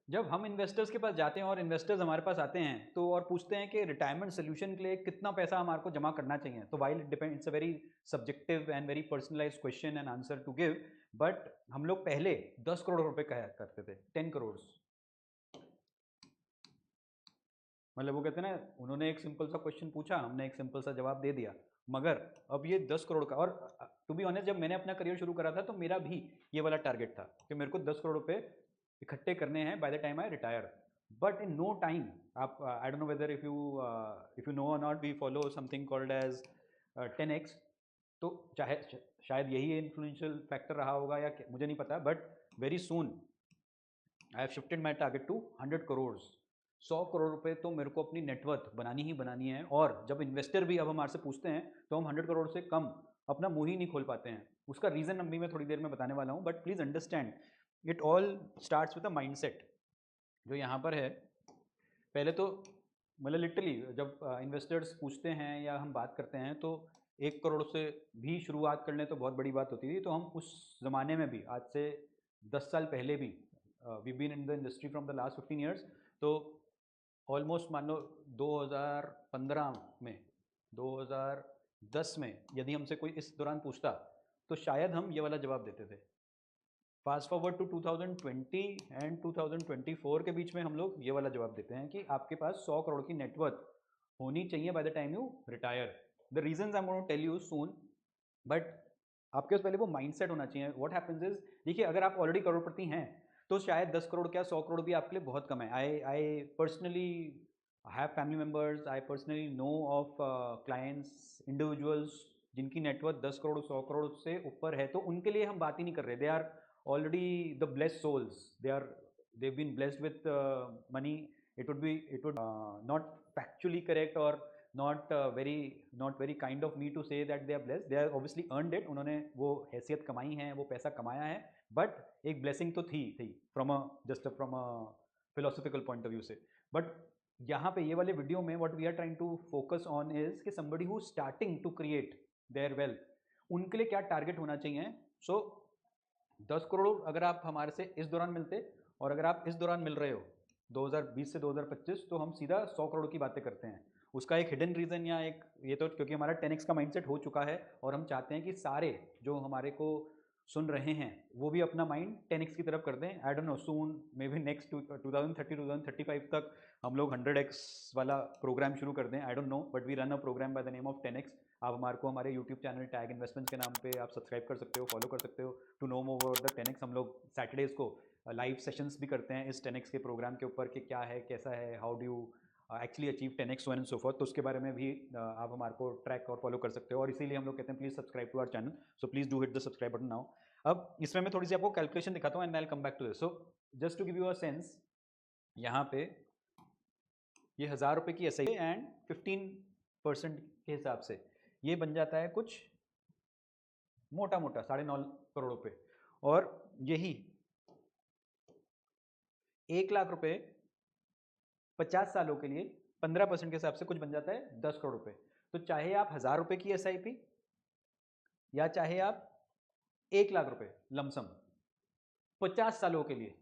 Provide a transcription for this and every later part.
जब हम इन्वेस्टर्स के पास जाते हैं और इन्वेस्टर्स हमारे पास आते हैं तो और पूछते हैं कि रिटायरमेंट सोल्यूशन के लिए कितना पैसा हमारे को जमा करना चाहिए, तो while it depend, it's a very subjective and very personalized question and answer to give, but हम लोग पहले 10 करोड़ रुपए कहा करते थे, 10 करोड़। मतलब वो कहते हैं ना, उन्होंने एक सिंपल सा क्वेश्चन पूछा, हमने एक सिंपल सा जवाब दे दिया। मगर अब ये 10 करोड़ का, और टू बी ऑनेस्ट जब मैंने अपना करियर शुरू करा था तो मेरा भी ये वाला टारगेट था कि मेरे को 10 करोड़ रुपए इकट्ठे करने हैं by the time I retire. But in no time, आप I don't know whether if you know or not, we follow something called as 10x। तो चाहे शायद यही इन्फ्लुएंशियल फैक्टर रहा होगा या मुझे नहीं पता, but very soon I have shifted my target to 100 crore. 100 crore रुपए तो मेरे को अपनी नेटवर्थ बनानी ही बनानी है, और जब इन्वेस्टर भी अब हमारे से पूछते हैं तो हम 100 करोड़ से कम अपना मुंह ही नहीं खोल पाते हैं। उसका रीज़न अभी मैं थोड़ी देर में बताने वाला हूँ, but please understand it all starts with a mindset. जो यहाँ पर है, पहले तो मतलब लिटरली जब इन्वेस्टर्स पूछते हैं या हम बात करते हैं तो 1 करोड़ से भी शुरुआत कर लें तो बहुत बड़ी बात होती थी। तो हम उस ज़माने में भी, आज से 10 साल पहले भी, we been in the industry from the last 15 years, तो ऑलमोस्ट मान लो 2015 में, 2010 में यदि हमसे कोई इस दौरान पूछता तो शायद हम ये वाला जवाब देते थे। फास्ट फॉरवर्ड टू 2020 एंड 2024 के बीच में हम लोग ये वाला जवाब देते हैं कि आपके पास 100 करोड़ की नेटवर्थ होनी चाहिए by the time you retire. The reason I am going to tell you soon, but आपके पास पहले वो माइंडसेट होना चाहिए। व्हाट हैपेंस इज, देखिए अगर आप ऑलरेडी करोड़पति हैं तो शायद 10 करोड़ क्या 100 करोड़ भी आपके लिए बहुत कम है। I personally have family members, I personally know of clients, individuals जिनकी नेटवर्थ 10 करोड़ 100 करोड़ से ऊपर है, तो उनके लिए हम बात ही नहीं कर रहे। They are already the blessed souls, they've been blessed with money. It would not factually correct or not very kind of me to say that they are blessed. They are obviously earned it, उन्होंने वो हैसियत कमाई है, वो पैसा कमाया है, but एक ब्लेसिंग तो थी from a just from a philosophical point of view से। बट यहाँ पे ये वाले वीडियो में what we are trying to focus on is कि somebody who starting to create their wealth, उनके लिए क्या टारगेट होना चाहिए। सो 10 करोड़ अगर आप हमारे से इस दौरान मिलते, और अगर आप इस दौरान मिल रहे हो 2020 से 2025, तो हम सीधा 100 करोड़ की बातें करते हैं। उसका एक हिडन रीज़न या एक ये तो क्योंकि हमारा 10x का माइंडसेट हो चुका है, और हम चाहते हैं कि सारे जो हमारे को सुन रहे हैं वो भी अपना माइंड 10x की तरफ कर दें। I don't no, soon may be next 2030 2035 तक हम लोग 100x वाला प्रोग्राम शुरू कर दें। I don't know, but we run a program by the name of 10x। आप हमारे को हमारे यूट्यूब चैनल टैग इन्वेस्टमेंट्स के नाम पे आप सब्सक्राइब कर सकते हो, फॉलो कर सकते हो to know more about the 10x। हम लोग सैटरडेज को लाइव सेशंस भी करते हैं इस 10x के प्रोग्राम के ऊपर कि क्या है, कैसा है, how do you actually achieve 10x, one and so fourth. तो उसके बारे में भी आप हमारे को ट्रैक और फॉलो कर सकते हो, और इसीलिए हम लोग कहते हैं please subscribe to our channel. So please do hit the subscribe button now. अब इसमें मैं थोड़ी सी आपको कैलकुलेशन दिखाता हूँ and I will come back to this. So just to give you a sense, यहाँ पे ये 1000 रुपये की एस आई एंड 15% के हिसाब से ये बन जाता है कुछ मोटा मोटा 9.5 करोड़ रुपए। और यही 1 लाख रुपए 50 सालों के लिए 15% के हिसाब से कुछ बन जाता है 10 करोड़ रुपए। तो चाहे आप 1000 रुपये की एस या चाहे आप 1 लाख रुपए लमसम 50 सालों के लिए,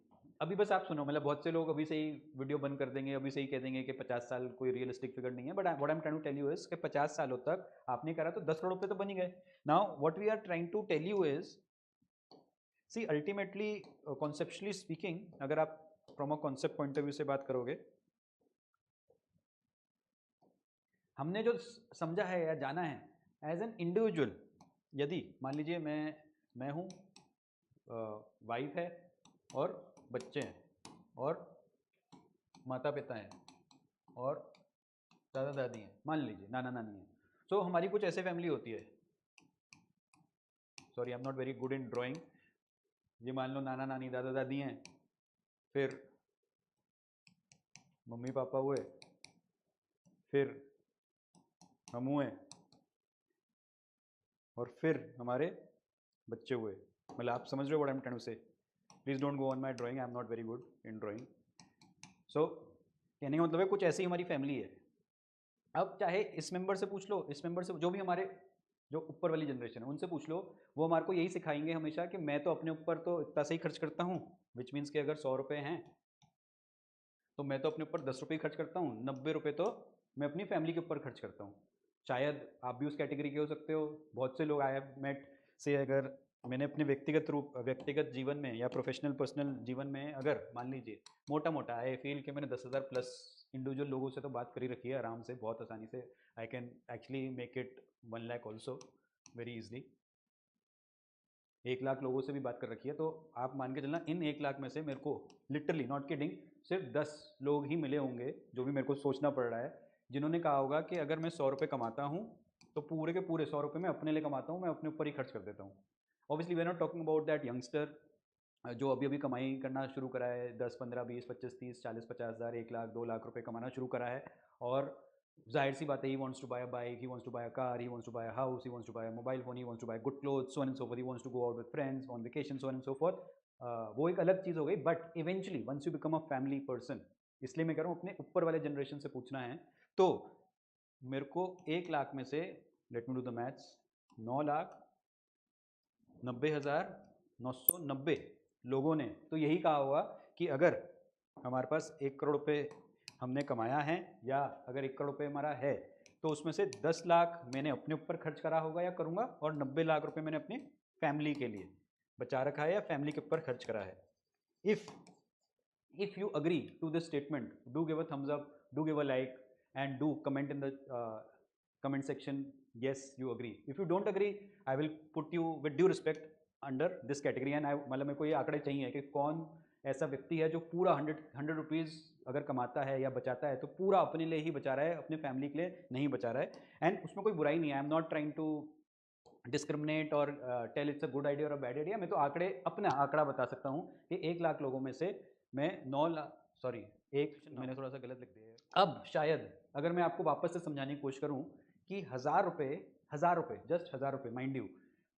अभी बस आप सुनो, मतलब बहुत से लोग अभी से ही वीडियो बंद कर देंगे, अभी से ही कह देंगे कि 50 साल कोई रियलिस्टिक फिगर नहीं है, but what I am trying to tell you is कि 50 सालों तक आपने करा तो 10 करोड़ रुपए तो बन ही गए। Now what we are trying to tell you is, see ultimately conceptually speaking, अगर आप from a concept point of view से बात करोगे, हमने जो समझा है या जाना है एज एन इंडिविजुअल, यदि मान लीजिए मैं हूँ, वाइफ है और बच्चे हैं और माता पिता हैं और दादा दादी हैं, मान लीजिए नाना नानी हैं। सो हमारी कुछ ऐसे फैमिली होती है, sorry I am not very good in drawing. ये मान लो नाना नानी दादा दादी हैं, फिर मम्मी पापा हुए, फिर हम हुए, और फिर हमारे बच्चे हुए। मतलब आप समझ रहे हो what I am trying to say. Please don't go on my drawing, I am not very good in drawing. So कहने का मतलब है कुछ ऐसी हमारी फैमिली है। अब चाहे इस मेंबर से पूछ लो, इस मेंबर से, जो भी हमारे जो ऊपर वाली जनरेशन है उनसे पूछ लो, वो हमारे को यही सिखाएंगे हमेशा कि मैं तो अपने ऊपर तो इतना सही खर्च करता हूँ, विच मीन्स कि अगर 100 रुपये हैं तो मैं तो अपने ऊपर 10 रुपये खर्च करता हूँ, 90 रुपये तो मैं अपनी फैमिली के ऊपर खर्च करता हूँ। शायद आप भी उस कैटेगरी के हो सकते हो। बहुत से लोग आई हैव मेट से, अगर मैंने अपने व्यक्तिगत जीवन में या प्रोफेशनल पर्सनल जीवन में अगर मान लीजिए मोटा मोटा आई फील कि मैंने 10,000 प्लस इंडिविजुअल लोगों से तो बात करी रखी है आराम से, बहुत आसानी से। I can actually make it 1 lakh also very easily. 1 lakh लोगों से भी बात कर रखी है। तो आप मान के चलना इन 1 लाख में से मेरे को लिटरली नॉट किडिंग सिर्फ 10 लोग ही मिले होंगे, जो भी मेरे को सोचना पड़ रहा है, जिन्होंने कहा होगा कि अगर मैं 100 रुपये कमाता हूँ तो पूरे के पूरे 100 रुपये मैं अपने लिए कमाता हूँ, मैं अपने ऊपर ही खर्च कर देता हूँ। Obviously we are not talking about that youngster जो अभी अभी कमाई करना शुरू करा है, 10 15 20 25 30 40 50 हज़ार 1 लाख 2 लाख रुपए कमाना शुरू करा है। और जाहिर सी बात है, he wants to buy a bike, he wants to buy a car, he wants to buy a house, he wants to buy a mobile phone, he wants to buy good clothes, so on and so forth, he wants to go out with friends on vacation, so on and so forth. वो एक अलग चीज़ हो गई, but eventually once you become a family person, इसलिए मैं कह रहा हूँ अपने ऊपर वाले जनरेशन से पूछना है तो मेरे को 1 लाख में से, let me do the maths, 9,90,990 लोगों ने तो यही कहा होगा कि अगर हमारे पास 1 करोड़ रुपए हमने कमाया है, या अगर 1 करोड़ रुपए हमारा है, तो उसमें से 10 लाख मैंने अपने ऊपर खर्च करा होगा या करूँगा, और 90 लाख रुपए मैंने अपनी फैमिली के लिए बचा रखा है या फैमिली के ऊपर खर्च करा है। If you agree to this statement, do give a thumbs up, do give a like, and do comment in the comment section, yes you agree. If you don't agree, I will put you with due respect under this category, and I मतलब मेरे को ये आंकड़े चाहिए कि कौन ऐसा व्यक्ति है जो पूरा 100 रुपीज़ अगर कमाता है या बचाता है तो पूरा अपने लिए ही बचा रहा है, अपने फैमिली के लिए नहीं बचा रहा है। एंड उसमें कोई बुराई नहीं है, I am not trying to discriminate or tell it's a good idea or a bad idea. मैं तो अपना आंकड़ा बता सकता हूँ कि 1 लाख लोगों में से मैं 9 लाख, सॉरी एक मैंने थोड़ा सा गलत लिख दिया है। अब शायद अगर मैं आपको वापस से समझाने की कोशिश करूँ कि 1,000 रुपये जस्ट 1,000 रुपये, माइंड यू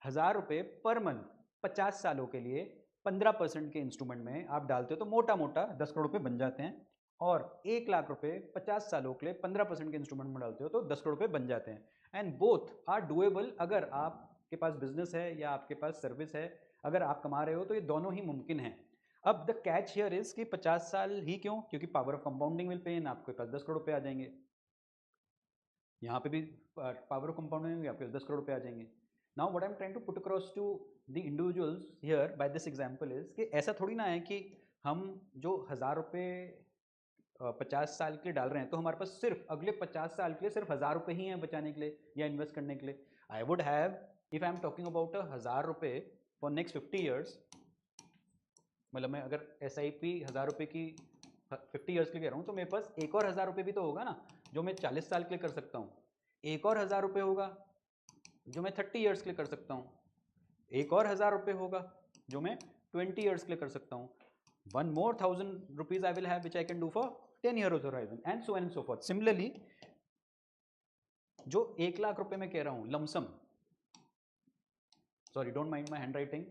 1,000 रुपये पर मंथ 50 सालों के लिए 15% के इंस्ट्रूमेंट में आप डालते हो तो मोटा मोटा 10 करोड़ रुपये बन जाते हैं। और 1 लाख रुपये 50 सालों के लिए 15% के इंस्ट्रूमेंट में डालते हो तो 10 करोड़ रुपये बन जाते हैं। And both are doable. अगर आपके पास बिजनेस है या आपके पास सर्विस है, अगर आप कमा रहे हो तो ये दोनों ही मुमकिन है। अब द कैच हियर इज कि 50 साल ही क्यों, क्योंकि power of compounding will pay इन, आपके पास 10 करोड़ रुपए आ जाएंगे। यहाँ पे भी पावर ऑफ कंपाउंडिंग में आपके 10 करोड़ रुपए आ जाएंगे। Now what I am trying to put across to the individuals here by this example is कि ऐसा थोड़ी ना है कि हम जो 1,000 रुपये 50 साल के लिए डाल रहे हैं तो हमारे पास सिर्फ अगले 50 साल के लिए सिर्फ 1,000 रुपये ही हैं बचाने के लिए या इन्वेस्ट करने के लिए। I would have, if I am talking about 1,000 रुपये फॉर नेक्स्ट 50 ईयर्स, मतलब मैं अगर एस आई पी 1,000 रुपये की 50 ईयर्स के लिए कह रहा हूँ तो मेरे पास एक और 1,000 रुपये भी तो होगा ना जो मैं 40 साल के लिए कर सकता हूँ। एक और 1,000 रुपये होगा जो मैं 30 ईयर्स के लिए कर सकता हूँ। एक और 1,000 रुपये होगा जो मैं 20 ईयर्स के लिए कर सकता हूँ। One more 1,000 rupees I will have which I can do for 10 years horizon, and so on and so forth. Similarly, जो 1 लाख रुपए मैं कह रहा हूँ lump sum, sorry don't mind my hand writing,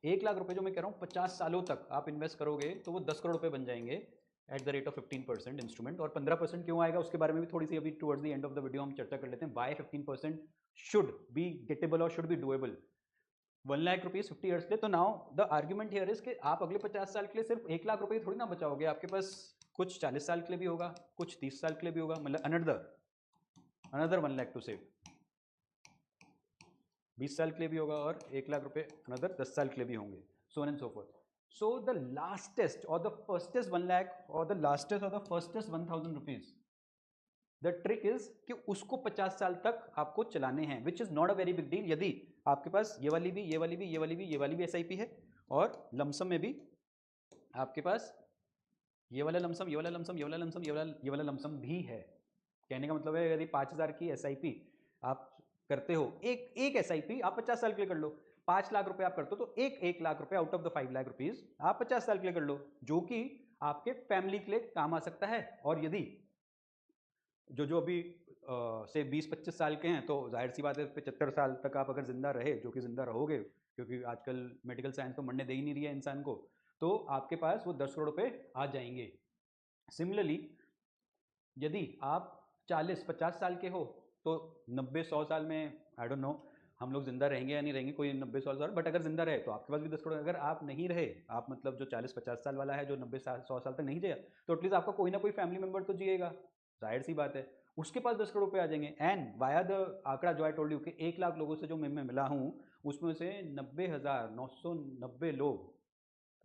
1 lakh रुपए जो मैं कह रहा हूँ 50 सालों तक आप इन्वेस्ट करोगे तो वो 10 करोड़ रुपए बन जाएंगे at the rate of 15% instrument. और 15% क्यों आएगा उसके बारे में भी थोड़ी सी अभी towards the end of the video हम चर्चा कर लेते हैं। वाई 15% शुड बी गेटेबल और should be doable 1 lakh rupees 50 years के लिए। तो now the argument here is कि आप अगले 50 साल के लिए सिर्फ 1 लाख रुपए थोड़ी ना बचाओगे, आपके पास कुछ 40 साल के लिए भी होगा, कुछ 30 साल के लिए भी होगा, मतलब अनदर 1 लाख टू सेव, 20 साल के लिए भी होगा, और 1 लाख रुपए अनदर 10 साल के लिए भी होंगे, so on and so forth. So the lastest or the firstest 1 lakh or the lastest or the firstest 1,000 rupees, the trick is कि उसको 50 साल तक आपको चलाने हैं, which is not a very big deal. यदि आपके पास ये वाली भी ये वाली भी ये वाली भी ये वाली भी एसआईपी है और लमसम में भी आपके पास ये वाला लमसम ये वाला लमसम ये वाला लमसम ये वाला लमसम भी है। कहने का मतलब है यदि 5,000 की एसआईपी आप करते हो, एक एसआईपी आप 50 साल के लिए कर लो, 5 लाख रुपए आप करते हो तो एक लाख रुपए out of the 5 lakh rupees आप 50 साल के लिए कर लो, जो कि आपके फैमिली के लिए काम आ सकता है। और यदि जो अभी से 20-25 साल के हैं तो जाहिर सी बात है 75 साल तक आप अगर जिंदा रहे, जो कि जिंदा रहोगे क्योंकि आजकल मेडिकल साइंस तो मरने दे ही नहीं रही है इंसान को, तो आपके पास वो 10 करोड़ रुपए आ जाएंगे। सिमिलरली यदि आप 40-50 साल के हो तो 90-100 साल में आई डोंट नो हम लोग जिंदा रहेंगे या नहीं रहेंगे कोई 90-100 साल, बट अगर जिंदा रहे तो आपके पास भी 10 करोड़। अगर आप नहीं रहे, आप मतलब जो 40-50 साल वाला है जो 90-100 साल तक नहीं जिया, तो एटलीस्ट आपका कोई ना कोई फैमिली मेंबर तो जिएगा, जाहिर सी बात है, उसके पास 10 करोड़ रुपये आ जाएंगे। एंड वाया द आंकड़ा जो आई टोल्ड यू कि 1 लाख लोगों से जो मैं मिला हूँ, उसमें से 90,990 लोग,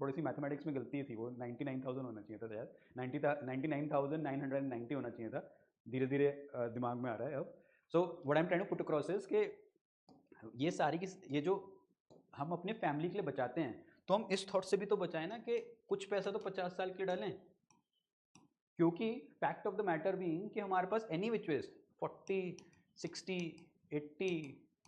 थोड़ी सी मैथमेटिक्स में गलती थी, वो 99,000 होना चाहिए था शायद, 99,990 होना चाहिए था, धीरे धीरे दिमाग में आ रहा है अब। So what I am trying to put across is कि ये सारी की ये जो हम अपने फैमिली के लिए बचाते हैं, तो हम इस थॉट से भी तो बचाएं ना कि कुछ पैसा तो 50 साल के डालें, क्योंकि fact of the matter being कि हमारे पास any which ways 40, 60, 80,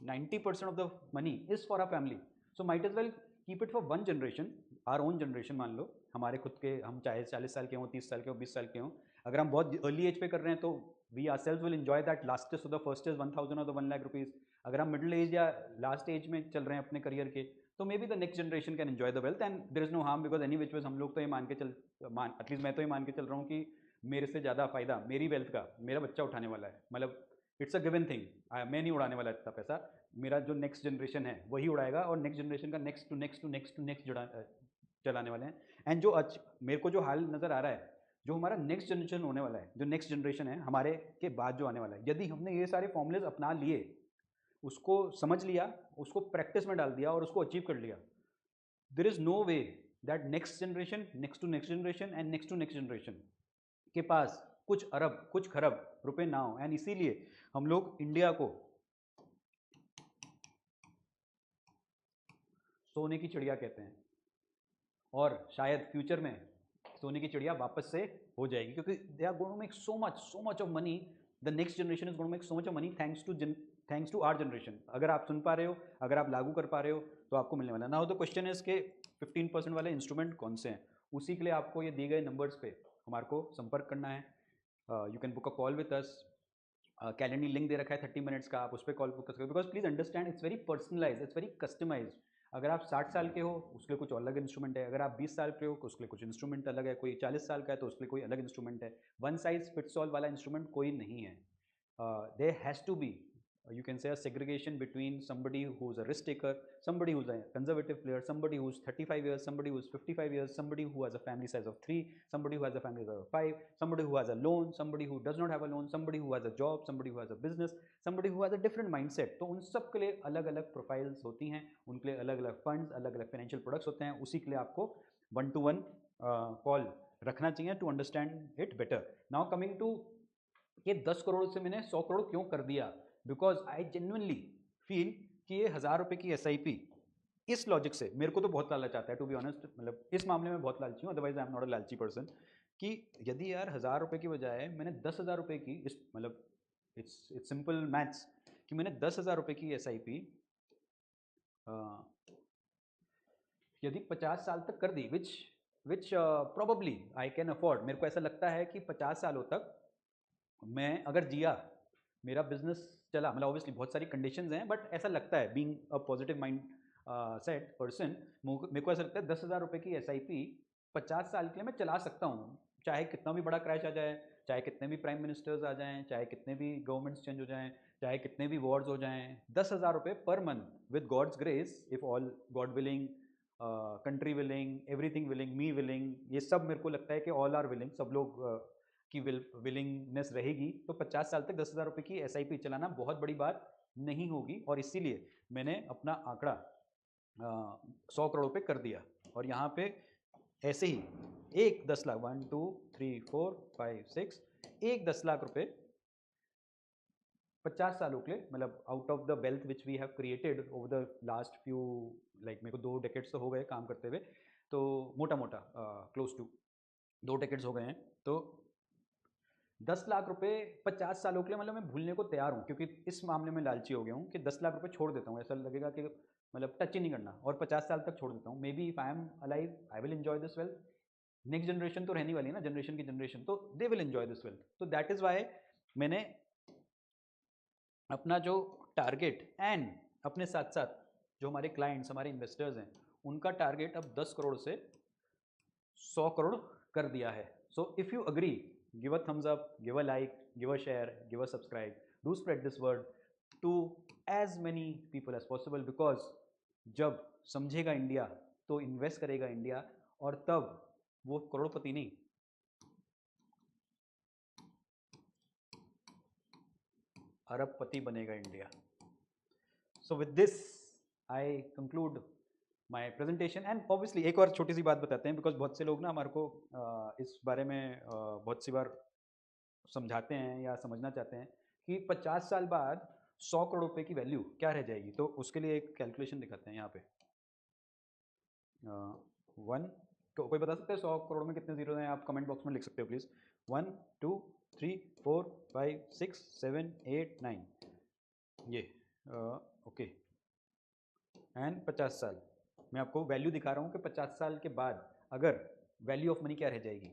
90% of the money is for our family. So might as well keep it for one generation, our own generation. मान लो हमारे खुद के, हम चाहे 40 साल के हों, 30 साल के हों, 20 साल के हों, अगर हम बहुत अर्ली एज पे कर रहे हैं तो we are self will enjoy that latest of the first is 1,000 और द 1 लाख रुपीज़। अगर हम मिडिल एज या लास्ट एज में चल रहे हैं अपने करियर के, तो maybe the next generation can enjoy the wealth and there is no harm, because any which ways हम लोग तो ये मान के एटलीस्ट मैं तो ये मान के चल रहा हूँ कि मेरे से ज़्यादा फायदा मेरी वेल्थ का मेरा बच्चा उठाने वाला है। मतलब इट्स अ गिवन थिंग, मैं नहीं उड़ाने वाला इतना पैसा, मेरा जो नेक्स्ट जनरेशन है वही उड़ाएगा, और नेक्स्ट जनरेशन का next to next to next to next चलाने वाले हैं। एंड जो मेरे को जो हाल नज़र आ रहा है, जो हमारा नेक्स्ट जनरेशन होने वाला है, जो नेक्स्ट जनरेशन है हमारे के बाद जो आने वाला है, यदि हमने ये सारे फॉर्मूलेज अपना लिए, उसको समझ लिया, उसको प्रैक्टिस में डाल दिया और उसको अचीव कर लिया, there is no way that next generation, next to next generation and next to next generation के पास कुछ अरब कुछ खरब रुपए ना हो। एंड इसीलिए हम लोग इंडिया को सोने की चिड़िया कहते हैं, और शायद फ्यूचर में सोने की चिड़िया वापस से हो जाएगी, क्योंकि they are going to make so much of money, the next generation is going to make so much of money thanks to our generation. अगर आप सुन पा रहे हो, अगर आप लागू कर पा रहे हो, तो आपको मिलने वाला। नाउ द क्वेश्चन इज के 15% वाले इंस्ट्रूमेंट कौन से हैं, उसी के लिए आपको ये दिए गए नंबर्स पे हमारे को संपर्क करना है। You can book a call with us, calendar link दे रखा है 30 मिनट्स का, आप उस पर कॉल बुक कर सकते हो, because please understand it's very personalize, it's very customize. अगर आप 60 साल के हो उसके लिए कुछ अलग इंस्ट्रूमेंट है, अगर आप 20 साल के हो उसके लिए कुछ इंस्ट्रूमेंट अलग है, कोई 40 साल का है तो उसके लिए कोई अलग इंस्ट्रूमेंट है। वन साइज फिट्स ऑल वाला इंस्ट्रूमेंट कोई नहीं है। There has to be, you can say, a segregation between somebody who's a risk taker, somebody who's a conservative player, somebody who's 35 years, somebody who's 55 years, somebody who has a family size of 3, somebody who has a family size of 5, somebody who has a loan, somebody who does not have a loan, somebody who has a job, somebody who has a business, somebody who has a different mindset। तो उन सब के लिए अलग अलग profiles होती हैं, उनके लिए अलग अलग फंड्स, अलग अलग फाइनेंशियल प्रोडक्ट्स होते हैं, उसी के लिए आपको 1-to-1 कॉल रखना चाहिए to understand it better. Now coming to ये 10 करोड़ से मैंने 100 करोड़ क्यों कर दिया, बिकॉज आई जेन्युइनली फील कि ये 1000 रुपये की SIP, इस लॉजिक से मेरे को तो बहुत लालच आता है टू बी ऑनेस्ट, मतलब इस मामले में बहुत लालची हूँ, otherwise I am not a लालची पर्सन, कि यदि यार 1000 रुपये की बजाय मैंने 10,000 रुपये की, इस मतलब इट्स सिंपल मैथ्स, कि मैंने 10,000 रुपये की SIP यदि 50 साल तक कर दी, विच प्रोबेबली आई कैन अफोर्ड, मेरे को ऐसा लगता है कि 50 सालों तक मैं अगर जिया, मेरा बिजनेस चला, मतलब ऑब्वियसली बहुत सारी कंडीशंस हैं, बट ऐसा लगता है being a positive mind set person, मेरे को ऐसा लगता है 10,000 रुपये की SIP 50 साल के लिए मैं चला सकता हूँ, चाहे कितना भी बड़ा क्रैश आ जाए, चाहे कितने भी प्राइम मिनिस्टर्स आ जाएं, चाहे कितने भी गवर्नमेंट्स चेंज हो जाएं, चाहे कितने भी वॉर्स हो जाएं, 10,000 रुपये पर month with God's grace, if all God willing, country willing, everything willing, me willing, ये सब मेरे को लगता है कि ऑल आर विलिंग, सब लोग की विलिंगनेस रहेगी, तो 50 साल तक 10,000 रुपये की SIP चलाना बहुत बड़ी बात नहीं होगी, और इसीलिए मैंने अपना आंकड़ा 100 करोड़ पे कर दिया। और यहाँ पे ऐसे ही एक 10 लाख, 1 2 3 4 5 6, एक 10 लाख रुपए 50 सालों के लिए, मतलब out of the wealth which we have created over the last few, like मेरे को 2 डेकेड्स तो हो गए काम करते हुए, तो मोटा मोटा क्लोज टू 2 डेकेड्स हो गए हैं, तो 10 लाख रुपए 50 सालों के लिए, मतलब मैं भूलने को तैयार हूँ, क्योंकि इस मामले में लालची हो गया हूँ कि 10 लाख रुपए छोड़ देता हूँ, ऐसा लगेगा कि मतलब टच ही नहीं करना, और 50 साल तक छोड़ देता हूँ। May be if I am alive I will enjoy this wealth, next generation तो रहने वाली है ना, जनरेशन की जनरेशन, तो they will enjoy this wealth. तो दैट इज वाई मैंने अपना जो टारगेट एंड अपने साथ साथ जो हमारे क्लाइंट्स, हमारे इन्वेस्टर्स हैं, उनका टारगेट अब 10 करोड़ से 100 करोड़ कर दिया है। So if you agree, give a thumbs up, give a like, give a share, give a subscribe, do spread this word to as many people as possible, because जब समझेगा इंडिया तो इन्वेस्ट करेगा India, और तब वो करोड़पति नहीं, अरबपति बनेगा India. So with this I conclude my presentation. And obviously एक और छोटी सी बात बताते हैं, बिकॉज बहुत से लोग ना हमारे को इस बारे में बहुत सी बार समझाते हैं या समझना चाहते हैं कि 50 साल बाद 100 करोड़ रुपए की वैल्यू क्या रह जाएगी। तो उसके लिए एक कैलकुलेशन दिखाते हैं यहाँ पे। वन, तो कोई बता सकता है 100 करोड़ में कितने जीरो हैं? आप कमेंट बॉक्स में लिख सकते हो प्लीज़। 1 2 3 4 5 6 7 8 9, ये ओके। एंड 50 साल मैं आपको वैल्यू दिखा रहा हूँ कि 50 साल के बाद अगर वैल्यू ऑफ मनी क्या रह जाएगी।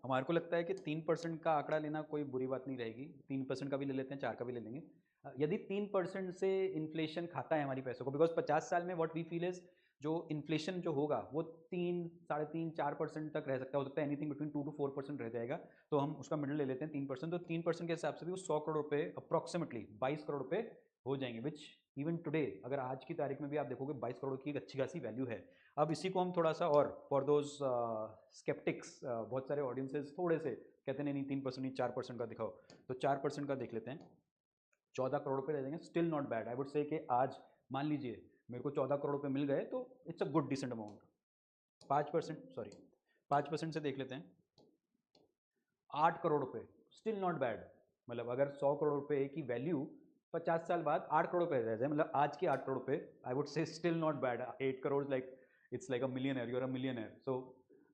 हमारे को लगता है कि 3% का आंकड़ा लेना कोई बुरी बात नहीं रहेगी। 3% का भी ले लेते हैं, 4 का भी ले लेंगे। यदि 3% से इन्फ्लेशन खाता है हमारी पैसों को, बिकॉज 50 साल में व्हाट वी फील इज जो इन्फ्लेशन जो होगा वो 3 3.5 4% तक रह सकता है, हो सकता है एनीथिंग बिटवीन 2 to 4% रह जाएगा। तो हम उसका मिडिल ले लेते हैं 3%। तो 3% के हिसाब से भी वो 100 करोड़ रुपये अप्रॉक्सीमेटली 22 करोड़ रुपये हो जाएंगे, विच इवन टुडे अगर आज की तारीख में भी आप देखोगे 22 करोड़ की एक अच्छी खासी वैल्यू है। अब इसी को हम थोड़ा सा और फॉर दोज स्केप्टिक्स, बहुत सारे ऑडियंसेस थोड़े से कहते नहीं 3% नहीं 4% का दिखाओ, तो 4% का देख लेते हैं। 14 करोड़ रुपये दे देंगे, still not bad. I would से कि आज मान लीजिए मेरे को 14 करोड़ रुपये मिल गए तो it's a good decent amount. 5% से देख लेते हैं, 8 करोड़ रुपये, स्टिल नॉट बैड। मतलब अगर 100 करोड़ रुपये की वैल्यू 50 साल बाद 8 करोड़ रुपये रह जाए, मतलब आज के 8 करोड़ रुपये, I would say still not bad. 8 crore like it's like a millionaire, you are a millionaire. So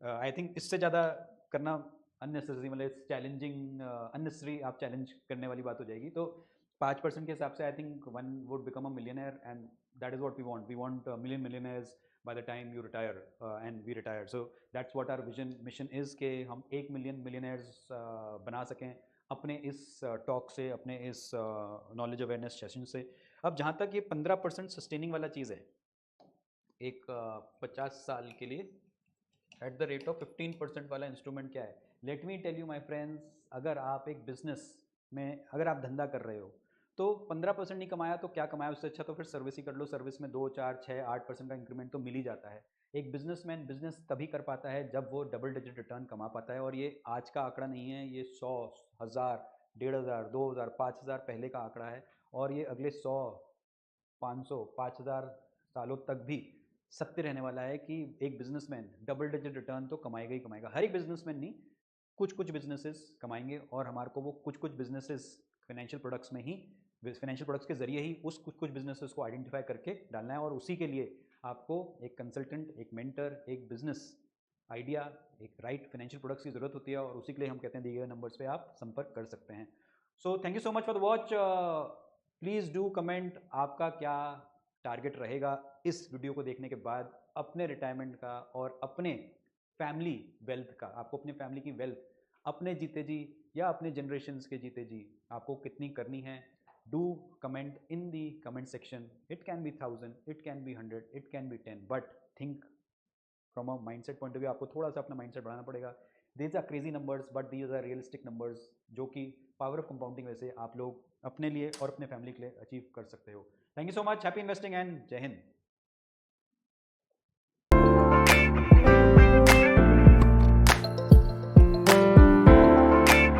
I think इससे ज़्यादा करना अननेसेसरी, मतलब इट्स चैलेंजिंग, अननेसेसरी आप चैलेंज करने वाली बात हो जाएगी। तो 5% के हिसाब से I think one would become a millionaire, and that is what we want. We want million millionaires by the time you retire and we retire. So that's what our vision mission is, कि हम 1 million millionaires बना सकें अपने इस talk से, अपने इस knowledge awareness session से। अब जहाँ तक ये 15% सस्टेनिंग वाला चीज़ है एक 50 साल के लिए एट द रेट ऑफ 15% वाला इंस्ट्रूमेंट क्या है? Let me tell you my friends, अगर आप एक बिजनेस में अगर आप धंधा कर रहे हो तो 15% नहीं कमाया तो क्या कमाया? उससे अच्छा तो फिर सर्विस ही कर लो। सर्विस में 2 4 6 8% का इंक्रीमेंट तो मिल ही जाता है। एक बिजनेसमैन बिजनेस तभी कर पाता है जब वो डबल डिजिट रिटर्न कमा पाता है, और ये आज का आंकड़ा नहीं है, ये 100 1000 1500 2000 5000 पहले का आंकड़ा है, और ये अगले 100 500 5000 सालों तक भी सत्य रहने वाला है कि एक बिजनेसमैन डबल डिजिट रिटर्न तो कमाएगा ही कमाएगा। हर एक बिजनेसमैन नहीं, कुछ कुछ बिजनेसेस कमाएंगे, और हमारे को वो कुछ कुछ बिजनेसेस फाइनेंशियल प्रोडक्ट्स में ही, फाइनेंशियल प्रोडक्ट्स के जरिए ही उस कुछ कुछ बिजनेसेस को आइडेंटिफाई करके डालना है। और उसी के लिए आपको एक कंसल्टेंट, एक मेंटर, एक बिजनेस आइडिया, एक राइट फाइनेंशियल प्रोडक्ट्स की जरूरत होती है, और उसी के लिए हम कहते हैं दिए गए नंबर्स पे आप संपर्क कर सकते हैं। So thank you so much for the watch. Please do comment आपका क्या टारगेट रहेगा इस वीडियो को देखने के बाद अपने रिटायरमेंट का और अपने फैमिली वेल्थ का। आपको अपने फैमिली की वेल्थ अपने जीते जी या अपने जनरेशन्स के जीते जी आपको कितनी करनी है। Do comment in the comment section. It can be 1000, it can be 100, it can be 10, but think from a mindset point of view. आपको थोड़ा सा अपना माइंडसेट बढ़ाना पड़ेगा। These are crazy numbers but these are realistic numbers, जो कि power of compounding वैसे आप लोग अपने लिए और अपने फैमिली के लिए अचीव कर सकते हो। Thank you so much, happy investing and जय हिंद।